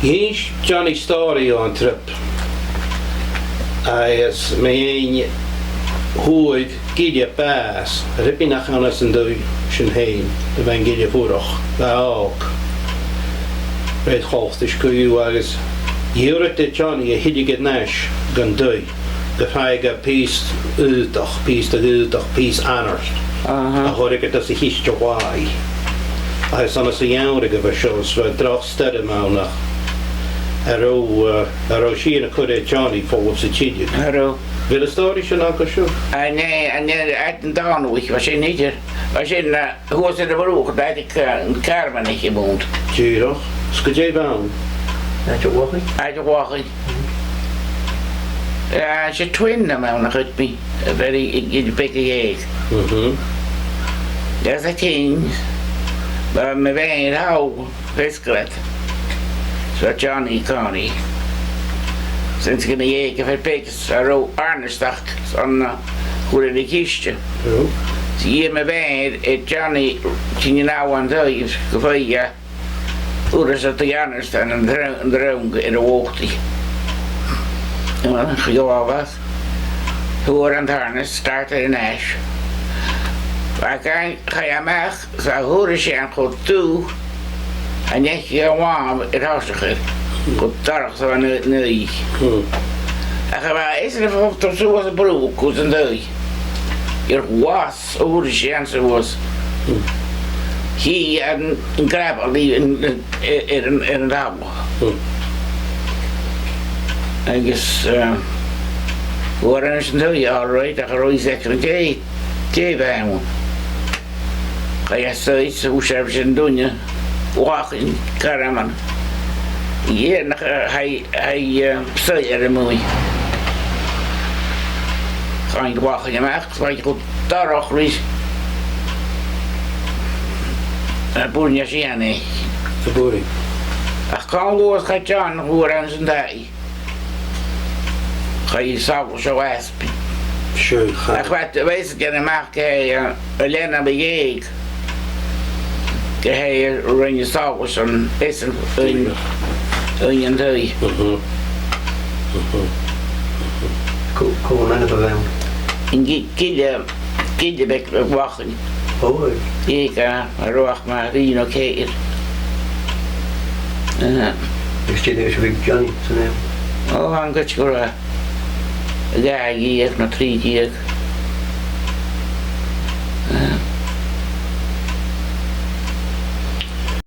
He's Johnny Story on trip. As me húid gide baas, ripi nach anas an dwy sy'n hein, y fe'n gide hwrach, da og. Rhaid cholt is gwyw agos, Iwryd y Johnny a hidig yn nes gan dwy. Gyfhaig a pys ydach, pys anarst. A hwyrig ydys i histio wai. A hys anas y iawrig efo sios, fe drach styd ymawnach. Aro si yn y cwrdd Johnny ffodd sy'n tidig. Aro. Wil y stori sy'n agor siw? Nee, uit een dagenweek was hij niet er. Was hij hoe ze er beroeg, dat ik een kamer niet gewoond. Tjurach, sgyd jij bawn? Uit je ogen? Uit de wagen. Ja, ze twinne me nog uit me. Very in de pikke jeeg. Dat is het ding. Maar me wijn hou, viskelet. Zo Johnny Connie. Sinds ik in de jeeg heb ik een arnestak. Zo'n goede de kistje. Zie je me wijn, Johnny, zie je nou aan de geveeg. Hoe is het de janers dan een droom in de hoogte. En dan ga was. Hoe aan het harnas startte in ash. Waar ga je mag, zo hoor je aan goed toe. En je gewoon het huisje. Goed targ zo aan het nee. En ga is er voor tot zo was een broek, goed en doei. Je was hoe je aan zo was. He had een grab in het oude. I guess, what I know you all right, I can always say, Jay Van. I say, so sharp in Dunya, walking, Karaman. Yeah, I say at a movie. Kind of walking him out, like you could dark reach. Boerja Siane. De boering. Ach, kan woord gaat Jan hoe aan zijn dag. Ga je zo aspen. Schön, ga. Ach, wat weet ik in de maak alleen aan begeek. Hij ren je s'avonds en is een en twee. Kom maar naar de En kille bek wachten. Oh, Ik roeg maar wie nog keer. ik zit eens bij Johnny, zijn naam. Oh, I'm good to go. Ja, hier nog 3 keer.